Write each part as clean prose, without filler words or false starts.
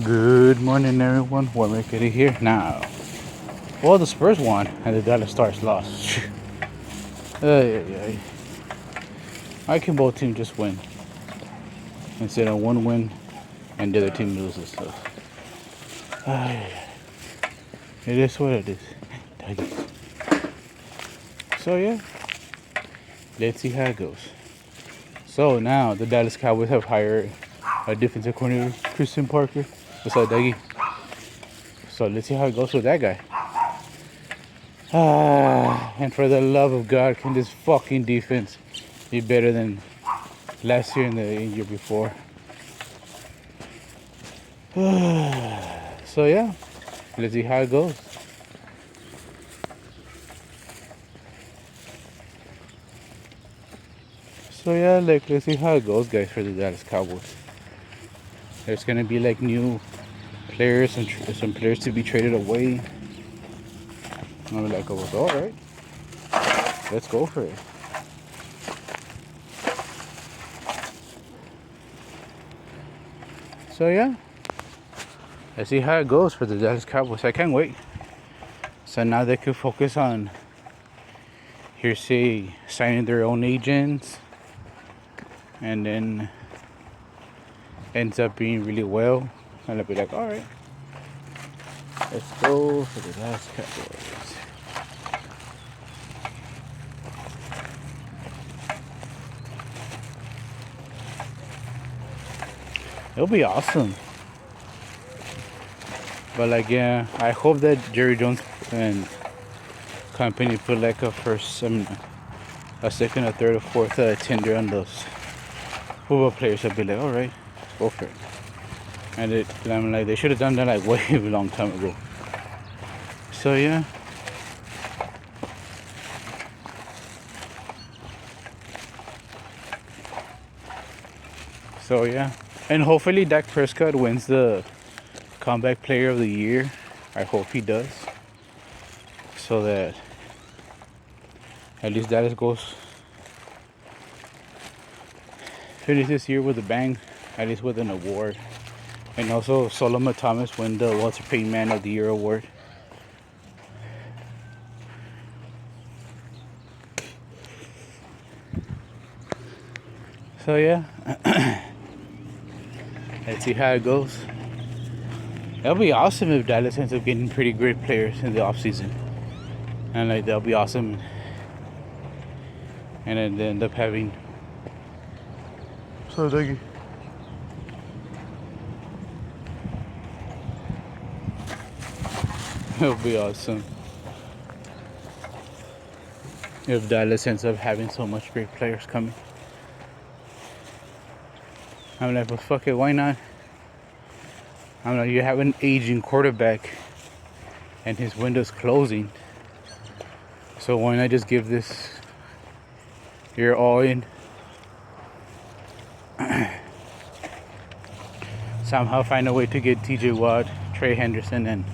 Good morning, everyone. We're making it here now. Well, the Spurs won and the Dallas Stars lost. Ay. I can both teams just win instead of one win and the other team loses. So, it is what it is. So yeah, let's see how it goes. So now the Dallas Cowboys have hired a defensive coordinator, Christian Parker. What's up, Dougie? So let's see how it goes with that guy. And for the love of God, can this fucking defense be better than last year and the year before? So yeah, let's see how it goes. So yeah, let's see how it goes, guys, for the Dallas Cowboys. There's gonna be like new players and some players to be traded away. I'm like, oh, all right, let's go for it. So yeah, let's see how it goes for the Dallas Cowboys. I can't wait. So now they could focus on, say, signing their own agents, and then ends up being really well, and I'll be like, all right, let's go for the Dallas Cowboys. It'll be awesome. But like, yeah, I hope that Jerry Jones and company put like a second, a third, or fourth tender on those football players. I'd be like, all right, go for it. And I'm like, they should have done that like way a long time ago. So yeah. So yeah. And hopefully Dak Prescott wins the comeback player of the year. I hope he does. So that at least Dallas goes finish this year with a bang, at least with an award. And also Solomon Thomas win the Walter Payton Man of the Year award. So yeah. Let's see how it goes. That'll be awesome if Dallas ends up getting pretty great players in the offseason. And like that'll be awesome. And then they end up having. So thank you. It'll be awesome if Dallas ends up having so much great players coming. I'm like, well, fuck it, why not? I'm like, you have an aging quarterback and his window's closing. So why not just give this your all in? Somehow find a way to get TJ Watt, Trey Henderson, and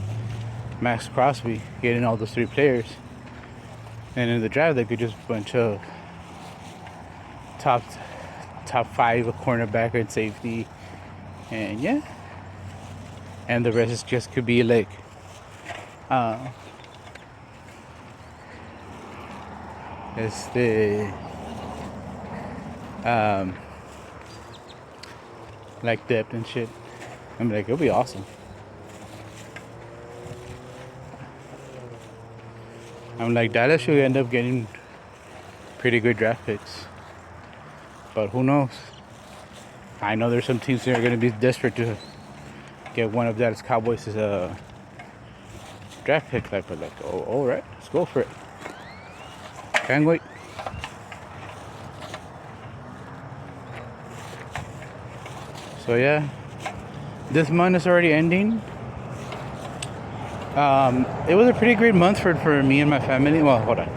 Max Crosby, getting all those three players. And in the draft, they could just bunch of top 5 a cornerback and safety, and yeah, and the rest is just could be like it's the like depth and shit. I'm like, it'll be awesome. I'm like, Dallas should end up getting pretty good draft picks. But who knows? I know there's some teams that are going to be desperate to get one of Dallas Cowboys' draft pick. But like, oh, all right, let's go for it. Can't wait. So yeah, this month is already ending. It was a pretty great month for me and my family. Well, hold on,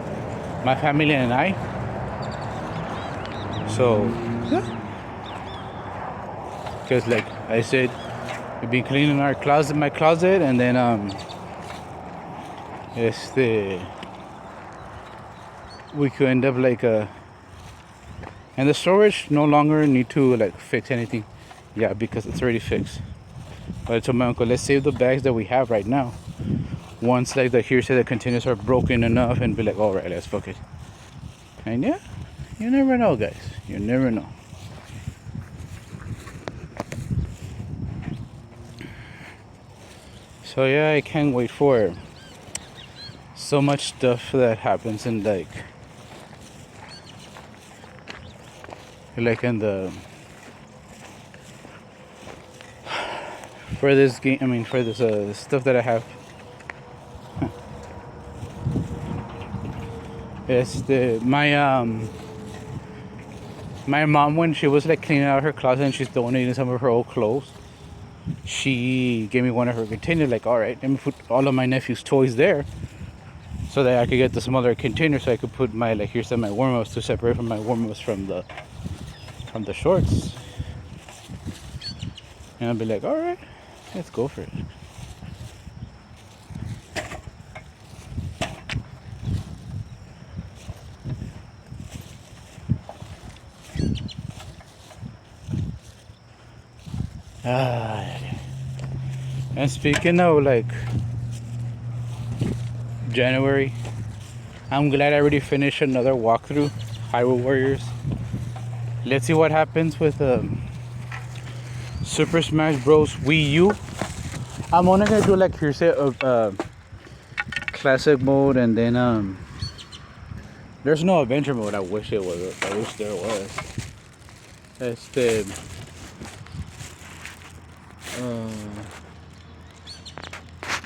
my family and I. So, yeah. Because like I said, we've been cleaning my closet, and then we could end up like and the storage no longer need to like fix anything. Yeah, because it's already fixed. But I told my uncle, let's save the bags that we have right now. Once like the hearsay the containers are broken enough, and be like, all right, let's fuck it. And yeah, you never know, guys. You never know. So yeah, I can't wait for so much stuff that happens in like in the for this game. I mean, for this stuff that I have. It's the my mom, when she was like cleaning out her closet and she's donating some of her old clothes, she gave me one of her containers. Like, all right, let me put all of my nephew's toys there, so that I could get the smaller container, so I could put my like here's my warm ups to separate from my warm ups from the shorts. And I'll be like, all right, let's go for it. And speaking of like January, I'm glad I already finished another walkthrough, Hyrule Warriors. Let's see what happens with Super Smash Bros. Wii U. I'm only gonna do like here's a classic mode, and then there's no adventure mode. I wish it was. I wish there was.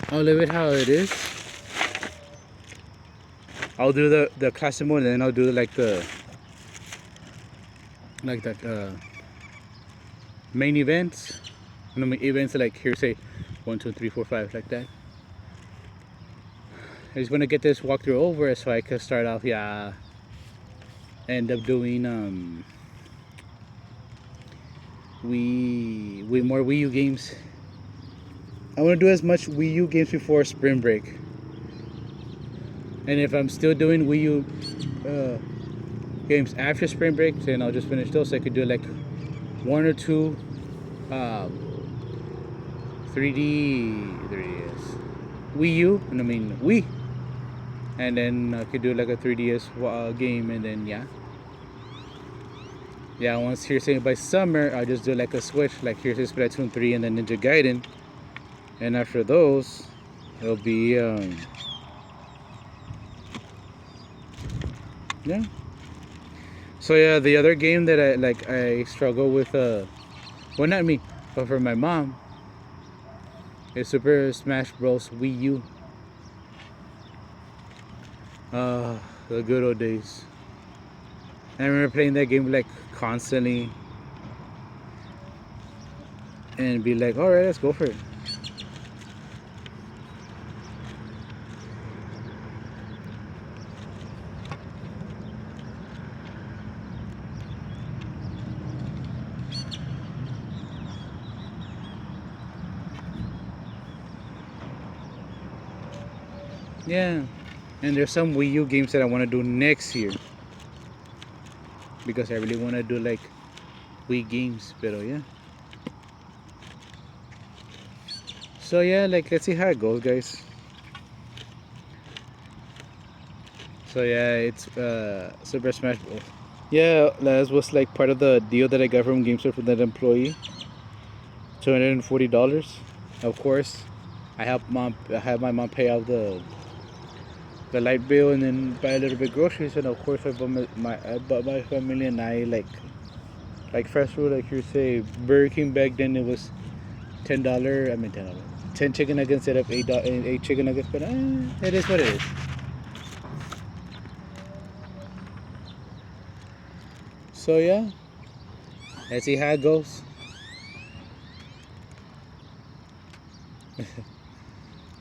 I'll leave it how it is. I'll do the classic mode, and then I'll do like the main events. And the events like here say 1, 2, 3, 4, 5 like that. I just want to get this walkthrough over so I can start off. Yeah, end up doing more Wii U games. I want to do as much Wii U games before spring break. And if I'm still doing Wii U games after spring break, then I'll just finish those. So I could do like 1 or 2 3DS Wii U, and I mean Wii, and then I could do like a 3DS game, and then once here's by summer, I'll just do like a Switch, like here's Splatoon 3 and then Ninja Gaiden, and after those it'll be so yeah, the other game that I struggle with, well, not me, but for my mom, is Super Smash Bros. Wii U. The good old days. I remember playing that game like constantly, and be like, all right, let's go for it. Yeah, and there's some Wii U games that I want to do next year, because I really want to do like Wii games, pero yeah. So yeah, like let's see how it goes, guys. So yeah, it's Super Smash Bros. Yeah, that was like part of the deal that I got from GameStop from that employee. $240. Of course, I had my mom pay out the light bill, and then buy a little bit groceries, and of course I bought my family and I like fast food, like you say Burger King. Back then it was $10. I mean $10. 10 chicken nuggets instead of 8 chicken nuggets, but it is what it is. So yeah, let's see how it goes.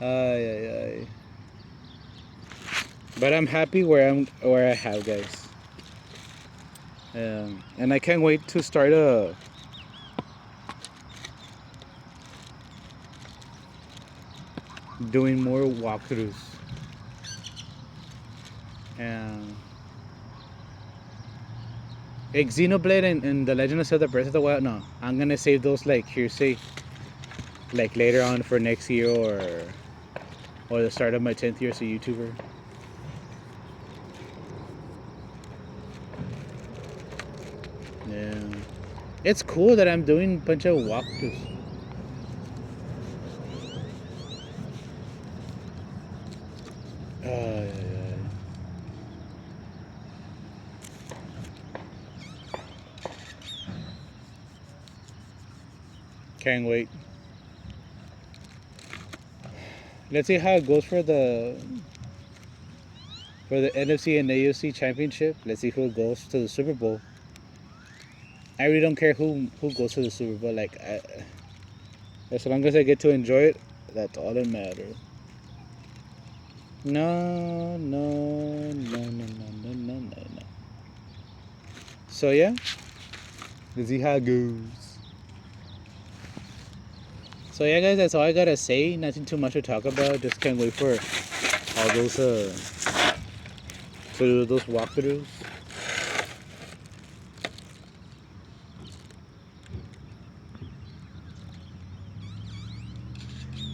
Ay. But I'm happy where I have, guys. And I can't wait to start doing more walkthroughs. Like Xenoblade and The Legend of Zelda Breath of the Wild. No, I'm gonna save those like hearsay like later on for next year or the start of my 10th year as a YouTuber. Yeah, it's cool that I'm doing a bunch of walkthroughs. Yeah. Can't wait. Let's see how it goes for the NFC and AFC championship. Let's see who goes to the Super Bowl. I really don't care who goes to the Super Bowl. Like, as long as I get to enjoy it, that's all that matters. No. So yeah, let's see how it goes. So yeah, guys, that's all I gotta say. Nothing too much to talk about. Just can't wait for all those to do those walkthroughs.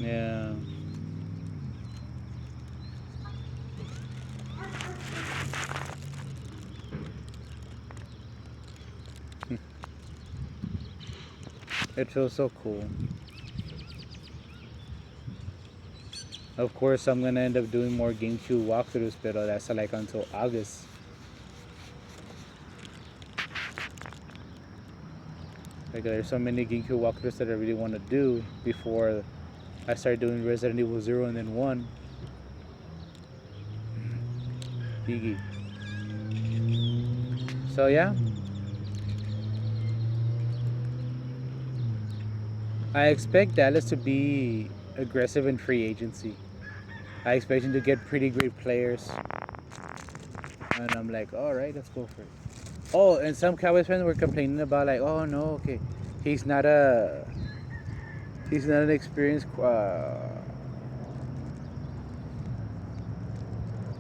Yeah. It feels so cool. Of course, I'm gonna end up doing more GameCube walkthroughs, but that's like until August. Like, there's so many GameCube walkthroughs that I really want to do before I start doing Resident Evil 0 and then 1. Iggy. So yeah, I expect Dallas to be aggressive in free agency. I expect him to get pretty great players. And I'm like, all right, let's go for it. Oh, and some Cowboys fans were complaining about like, oh no, okay, he's not an experienced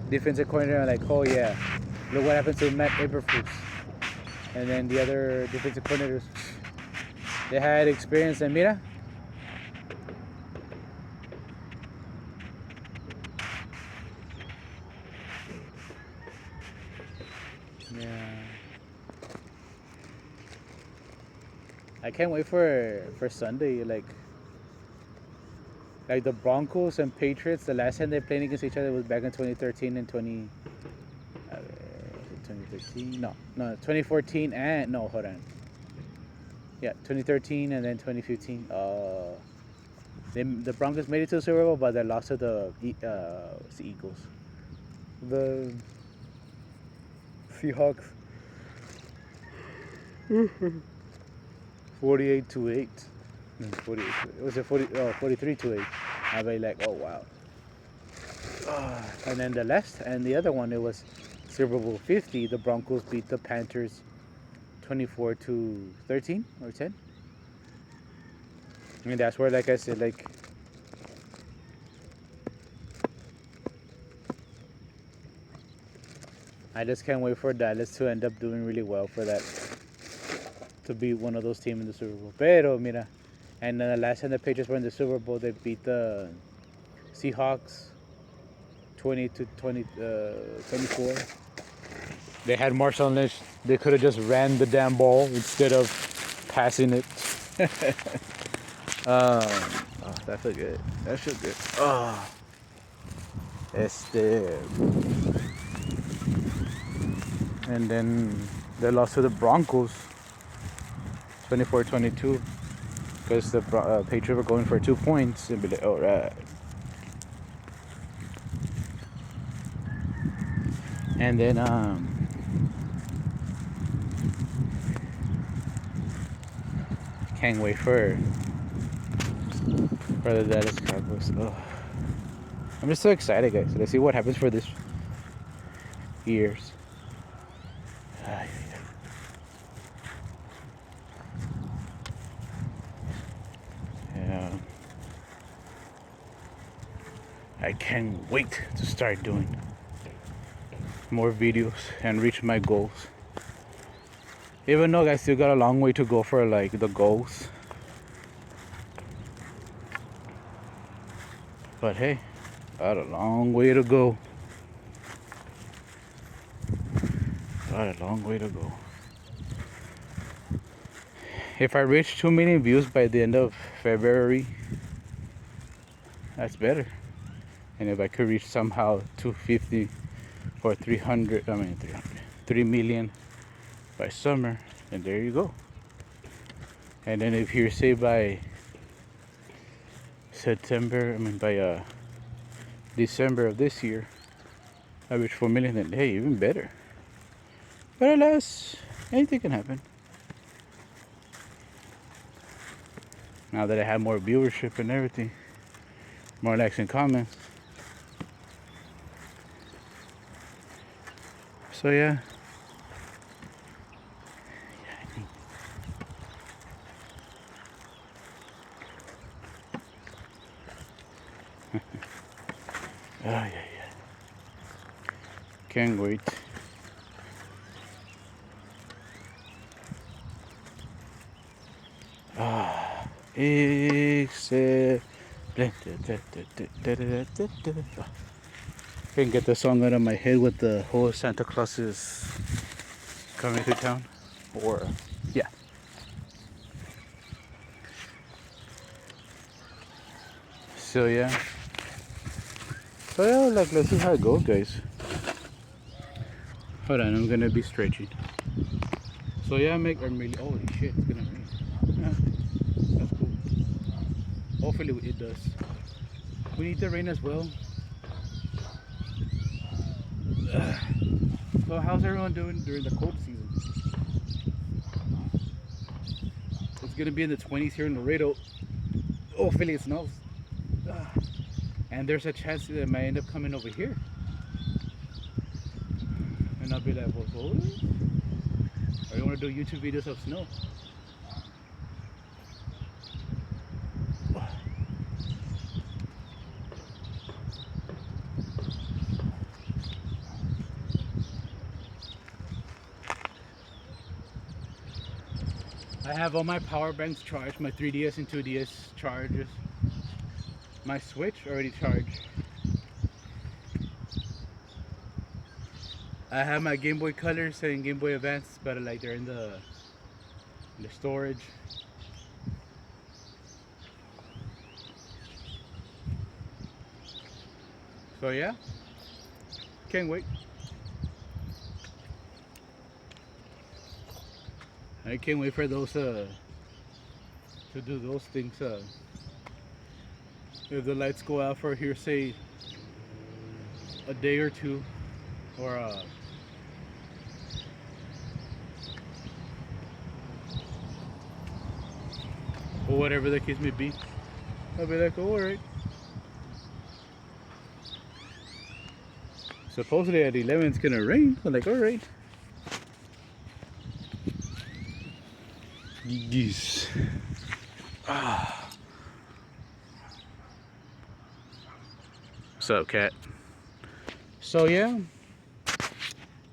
defensive coordinator. I'm like, oh yeah, look what happened to Matt Eberflus. And then the other defensive coordinators, they had experience. And mira, yeah. I can't wait for Sunday. Like the Broncos and Patriots. The last time they played against each other was back in 2013 and 2013. No, 2014 and no, hold on. Yeah, 2013 and then 2015. The Broncos made it to the Super Bowl, but they lost to the Eagles. The Seahawks. 48-8. 48. It was a 43-8. I'll be like, oh wow. And then the other one, it was Super Bowl 50. The Broncos beat the Panthers 24-13 or 10. I mean, that's where, like I said, like I just can't wait for Dallas to end up doing really well for that, to be one of those teams in the Super Bowl. Pero mira, and the last time the Patriots were in the Super Bowl, they beat the Seahawks 20-24. They had Marshawn Lynch. They could have just ran the damn ball instead of passing it. Oh, that felt good. That felt good. Oh, and then they lost to the Broncos 24-22 because the Patriots were going for 2 points and be like, all right. And then can't wait for the Dallas Cowboys. Oh. I'm just so excited, guys. Let's see what happens for this years. Yeah. I can't wait to start doing more videos and reach my goals. Even though I still got a long way to go for like the goals. But hey, got a long way to go. Got a long way to go. If I reach 2 million views by the end of February, that's better. And if I could reach somehow 250 or 300, 3 million by summer, and there you go. And then if you're say by by December of this year, I reach 4 million, then hey, even better. But alas, anything can happen. Now that I have more viewership and everything, more likes and comments. So yeah. Yeah. Can't wait. Except can't get the song out of my head with the whole Santa Claus is coming to town. Or yeah. So yeah. So yeah, like let's see how it goes, guys. Hold on, I'm gonna be stretching. So yeah, I'm really, holy shit, it's gonna rain. Yeah, that's cool. Hopefully it does. We need the rain as well. So how's everyone doing during the cold season? It's gonna be in the 20s here in Laredo. Hopefully it snows. And there's a chance that it might end up coming over here. And I'll be like, well, so or you want to do YouTube videos of snow? I have all my power banks charged, my 3DS and 2DS chargers. My Switch already charged. I have my Game Boy Colors and Game Boy Advance, but like they're in the storage. So yeah, can't wait. I can't wait for those to do those things. If the lights go out for here, say a day or two, or whatever the case may be, I'll be like, oh, alright. Supposedly at 11 it's gonna rain. I'm like, alright. Geese. What's up, cat? So yeah,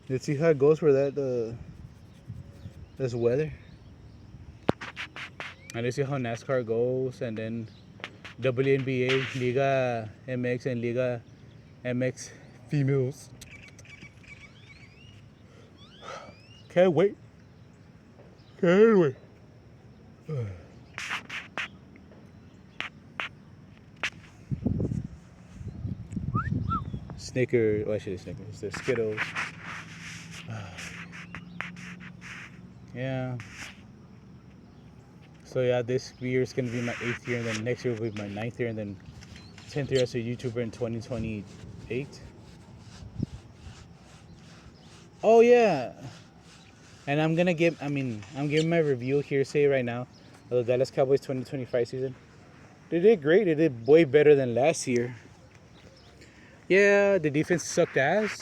let's see how it goes for that this weather. And let's see how NASCAR goes, and then WNBA, Liga MX, and Liga MX females. Can't wait. Can't wait. Snickers, well, actually Snickers, the Skittles. Yeah. So yeah, this year is gonna be my 8th year, and then next year will be my 9th year, and then 10th year as a YouTuber in 2028. Oh yeah. And I'm giving my review here, say right now, of the Dallas Cowboys 2025 season. They did great. They did way better than last year. Yeah, the defense sucked ass.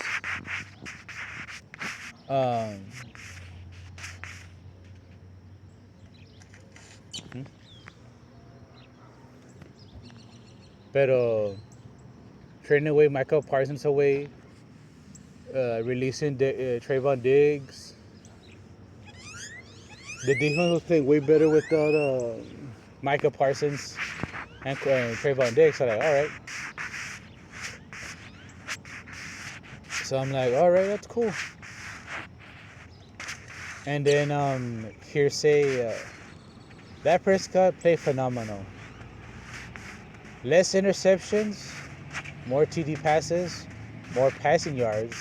Pero trading away Michael Parsons away, releasing Trayvon Diggs. The defense was playing way better without Micah Parsons and Trayvon Diggs. So like, all right. So I'm like, all right, that's cool. And then hearsay, that Prescott played phenomenal. Less interceptions, more TD passes, more passing yards.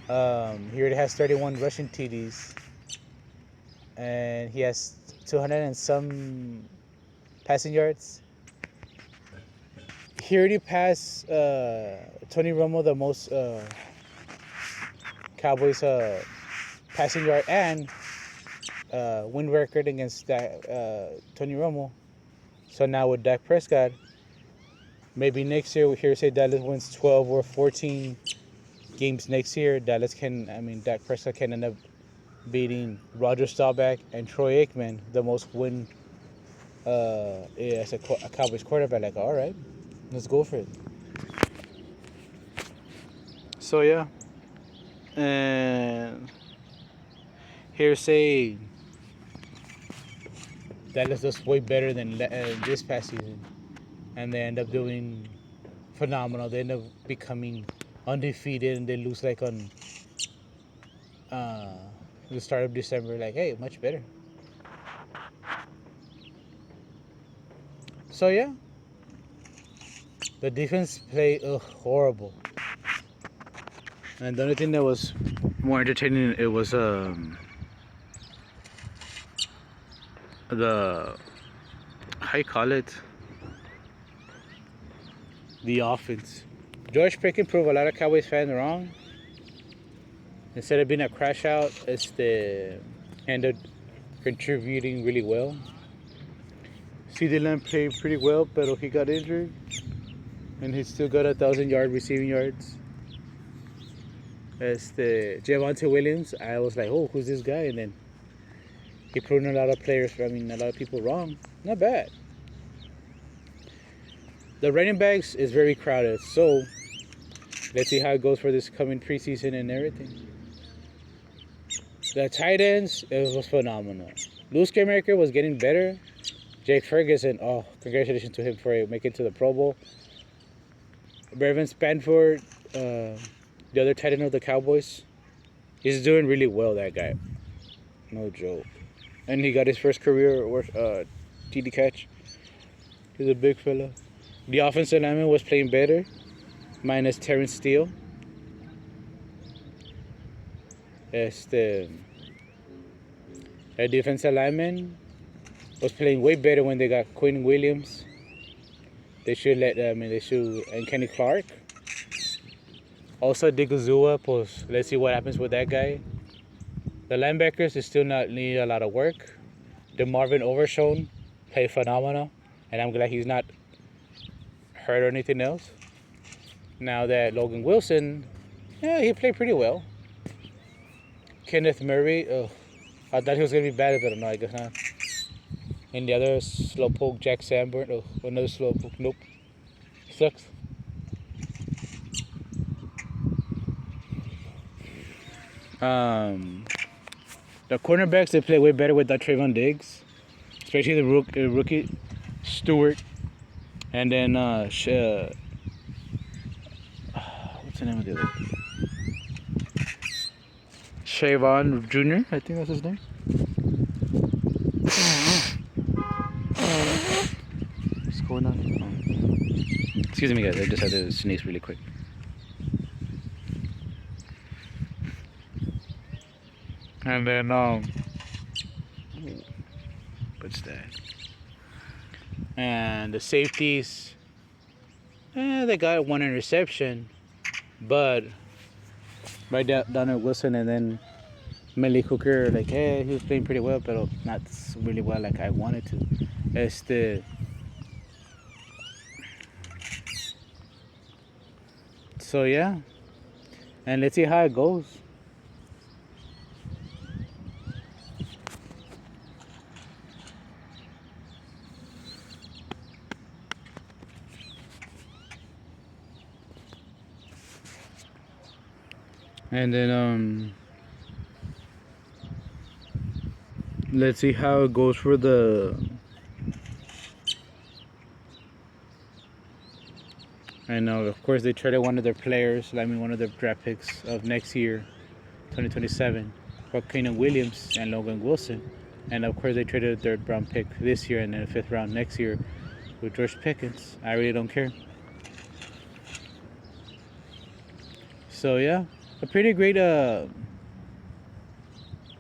He already has 31 rushing TDs, and he has 200 and some passing yards. He already passed Tony Romo, the most Cowboys passing yard and win record against Tony Romo. So now with Dak Prescott, maybe next year, here say Dallas wins 12 or 14 games next year. Dak Prescott can end up beating Roger Staubach and Troy Aikman, the most win as a Cowboys quarterback. Like, all right, let's go for it. So yeah, and here say Dallas does way better than this past season, and they end up doing phenomenal. They end up becoming undefeated, and they lose like on the start of December. Like, hey, much better. So yeah, the defense played horrible, and the only thing that was more entertaining it was the how you call it, the offense. George Pickens proved a lot of Cowboys fans wrong. Instead of being a crash out, it's the ended contributing really well. CD Lamb played pretty well, but he got injured, and he still got 1,000-yard receiving yards. As the Javonte Williams, I was like, oh, who's this guy? And then he proved a lot of a lot of people wrong. Not bad. The running backs is very crowded, so let's see how it goes for this coming preseason and everything. The tight ends, it was phenomenal. Lou Scaremaker was getting better. Jake Ferguson, oh, congratulations to him for making it to the Pro Bowl. Brevin Spanford, the other tight end of the Cowboys, he's doing really well, that guy. No joke. And he got his first career TD catch. He's a big fella. The offensive lineman was playing better, minus Terrence Steele. The defensive lineman was playing way better when they got Quinn Williams. And Kenny Clark. Also, Digazua, let's see what happens with that guy. The linebackers is still not need a lot of work. DeMarvin Overshown played phenomenal, and I'm glad he's not hurt or anything else. Now that Logan Wilson, yeah, he played pretty well. Kenneth Murray, I thought he was going to be better, but no, I guess not. And the other slowpoke, Jack Sanborn, another slowpoke, nope. Sucks. The cornerbacks, they play way better with that Trayvon Diggs, especially the rookie Stewart, and then what's the name of the other? Shavon Jr., I think that's his name. What's going on? Excuse me, guys. I just had to sneeze really quick. And then what's that? And the safeties, they got one interception, but by Donald Wilson and then Malik Hooker, like, hey, he was playing pretty well, but not really well like I wanted to. So yeah, and let's see how it goes. And then let's see how it goes for the And of course, they traded one of their players, I mean, one of their draft picks of next year, 2027, for Keenan Williams and Logan Wilson. And of course, they traded a third round pick this year and then a fifth round next year with George Pickens. I really don't care. So yeah, a pretty great. It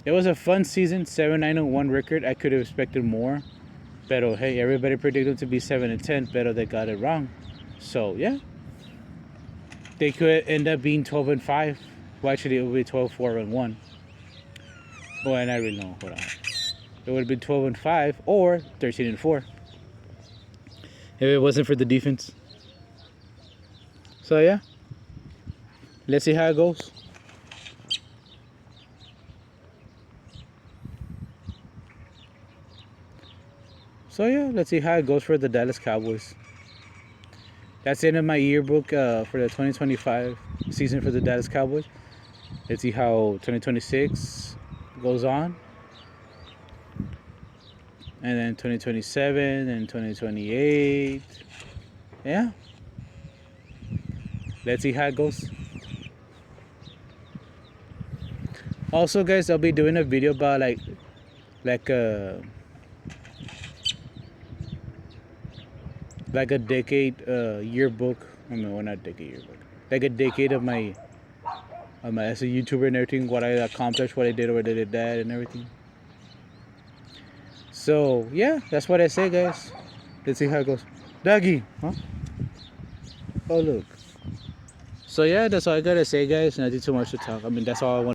was a fun season. 7-9-1 record. I could have expected more, but hey, everybody predicted them to be 7-10. But they got it wrong. So yeah, they could end up being 12-5. Well, actually, it would be 12-4-1. Well, I really know. Hold on. It would have been 12-5 or 13-4 if it wasn't for the defense. So yeah, let's see how it goes. So yeah, let's see how it goes for the Dallas Cowboys. That's the end of my yearbook for the 2025 season for the Dallas Cowboys. Let's see how 2026 goes on. And then 2027 and 2028. Yeah. Let's see how it goes. Also, guys, I'll be doing a video about like a decade yearbook. I mean, well, not decade yearbook. Like a decade of my as a YouTuber and everything, what I accomplished, what I did, what I did that, and everything. So yeah, that's what I say, guys. Let's see how it goes. Doggy, huh? Oh look. So yeah, that's all I gotta say, guys. Nothing too much to talk. I mean, that's all I want.